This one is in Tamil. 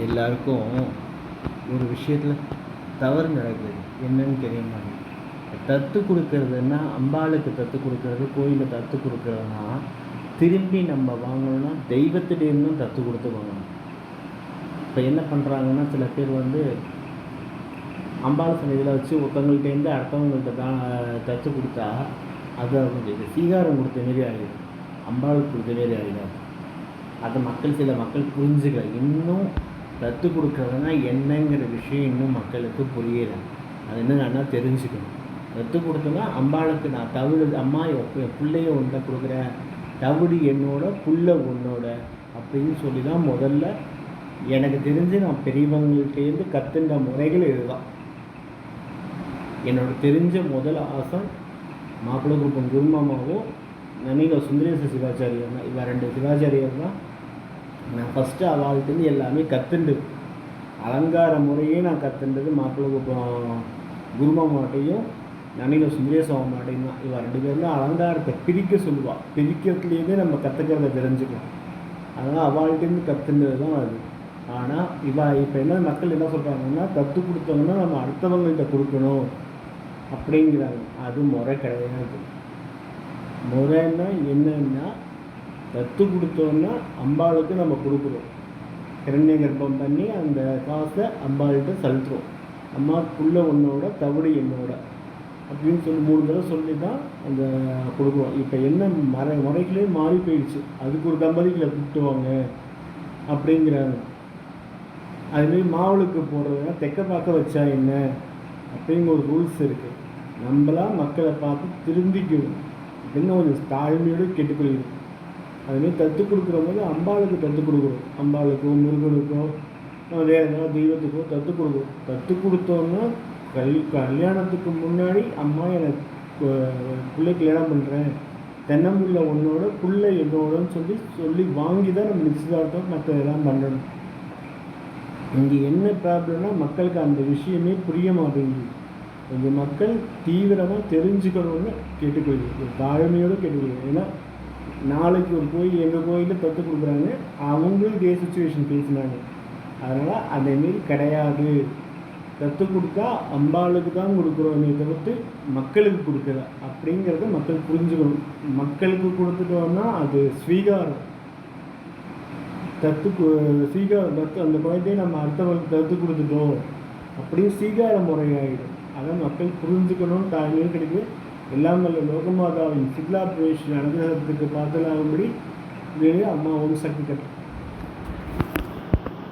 எல்லாருக்கும் ஒரு விஷயத்தில் தவறு நடக்குது. என்னன்னு தெரியுமா? தத்து கொடுக்கறதுன்னா அம்பாளுக்கு தத்து கொடுக்கறது, கோயிலில் தத்து கொடுக்கறதுனா திரும்பி நம்ம வாங்கணும்னா தெய்வத்திடேருந்தும் தத்து கொடுத்து வாங்கணும். இப்போ என்ன பண்ணுறாங்கன்னா, சில பேர் அம்பாள் சன்னிதியில் வச்சு ஒருத்தவங்கள்ட்டேருந்து அடுத்தவங்கள்ட்ட தான் தத்து கொடுத்தா அது அவங்களுக்கு சீகாரம் கொடுத்த மாரி ஆகிடும், அம்பாளுக்கு கொடுத்த மாரி ஆகிடும். அதை சில மக்கள் புரிஞ்சுக்கல. இன்னும் தத்து கொடுக்குறதுனா என்னங்கிற விஷயம் இன்னும் மக்களுக்கு புரியலை. அது என்னன்னா தெரிஞ்சுக்கணும். தத்து கொடுத்தோன்னா அம்பாளுக்கு நான் தவிடு அம்மா என் பிள்ளைய ஒன்றை கொடுக்குறேன், தவிடு என்னோட புள்ள உன்னோட அப்படின்னு சொல்லி தான் முதல்ல எனக்கு தெரிஞ்சு நான் பெரியவங்கள்டேருந்து கற்றுண்ட முறைகள் இதுதான். என்னோட தெரிஞ்ச முதல் ஆசம் மாப்பிள்ளை குருப்பன் குருமாமாவும் நன்னில சுந்தரேச சிவாச்சாரியர் தான். இவன் 2 சிவாச்சாரியர் தான் நான் ஃபஸ்ட்டு அவள்கிட்டருந்து எல்லாமே கற்றுண்டு. அலங்கார முறையே நான் கற்றுண்டது மாப்பிள்ளை குருப்பன் குருமாமாட்டையும் நன்னில சுந்தரேசமாட்டையும் தான். இவன் 2 பேரும் தான் அலங்காரத்தை பிரிக்க சொல்லுவாள். பிரிக்கிறதுலேயே நம்ம கற்றுக்கிறத தெரிஞ்சுக்கலாம். அதனால் அவள்கிட்டேருந்து கற்றுண்டது தான் அது. ஆனால் இப்போ என்ன மக்கள் என்ன சொல்கிறாங்கன்னா, தத்து கொடுத்தவங்கன்னா நம்ம அடுத்தவங்கள்ட்ட கொடுக்கணும் அப்படிங்கிறாங்க. அது முறை கிடையாது. முறைன்னா என்னன்னா, தத்து கொடுத்தோன்னா அம்பாளுக்கு நம்ம கொடுக்குறோம். இரண்ய கர்ப்பம் பண்ணி அந்த காசை அம்பாள்கிட்ட செலுத்துகிறோம். அம்மாவுக்குள்ள உன்னோட தவிடு என்னோட அப்படின்னு சொல்லி 3 தடவை சொல்லி தான் அந்த கொடுக்குறோம். இப்போ என்ன முறைகளே மாறி போயிடுச்சு. அதுக்கு ஒரு தம்பதிகளை கூப்பிட்டுவாங்க அப்படிங்கிறாங்க. அதுமாரி மாவுளுக்கு போடுறதுனா தெக்க பார்க்க வச்சா என்ன அப்படிங்கிற ஒரு ரூல்ஸ் இருக்குது. நம்மளாம் மக்களை பார்த்து திருந்திக்கணும் அப்படின்னு கொஞ்சம் தாழ்மையோடு கேட்டுக்கொள்கிறோம். அதுமாரி தத்து கொடுக்குற போது அம்பாளுக்கு தத்து கொடுக்குறோம். அம்பாளுக்கோ முருகனுக்கோ வேறு ஏதாவது தெய்வத்துக்கோ தத்து கொடுக்குறோம். தத்து கொடுத்தோன்னா கல்யாணத்துக்கு முன்னாடி அம்மா எனக்கு பிள்ளை கல்யாணம் பண்ணுறேன், தென்னம்புள்ள உன்னோட பிள்ளை என்னோடன்னு சொல்லி வாங்கி தான் நம்ம நிச்சயதார்த்தம் மற்ற எல்லாம் பண்ணணும். இங்கே என்ன ப்ராப்ளம்னா, மக்களுக்கு அந்த விஷயமே புரிய மாட்டேங்குது. கொஞ்சம் மக்கள் தீவிரமாக தெரிஞ்சுக்கணும்னு கேட்டுக்கொள்ளுது, தாழ்மையோடு கேட்டுக்கொள்ளுது. ஏன்னா நாளைக்கு ஒரு கோயில் எங்கள் கோயிலில் தத்து கொடுக்குறாங்க, அவங்களும் இதே சுச்சுவேஷன் பேசினாங்க. அதனால் அதேமாரி கிடையாது. தத்து கொடுத்தா அம்பாளுக்கு தான் கொடுக்குறோமே தவிர்த்து மக்களுக்கு கொடுக்குற அப்படிங்கிறத மக்கள் புரிஞ்சுக்கணும். மக்களுக்கு கொடுத்துட்டோம்னா அது ஸ்வீகாரம். சீகாரம் தத்து அந்த குழந்தையை நம்ம அடுத்தவங்களுக்கு தத்து கொடுத்துட்டோம் அப்படின்னு சீகார முறையாகிடும். அதை மக்கள் புரிஞ்சுக்கணும்னு தாழ்மையும் கிடைக்குது. எல்லாம் வல்ல லோகமாதாவின் சிக்லா பிரவேஷ் அனுகிரகத்துக்கு பார்த்தலாகும்படி அம்மா ஓம் சக்தி கட்டு.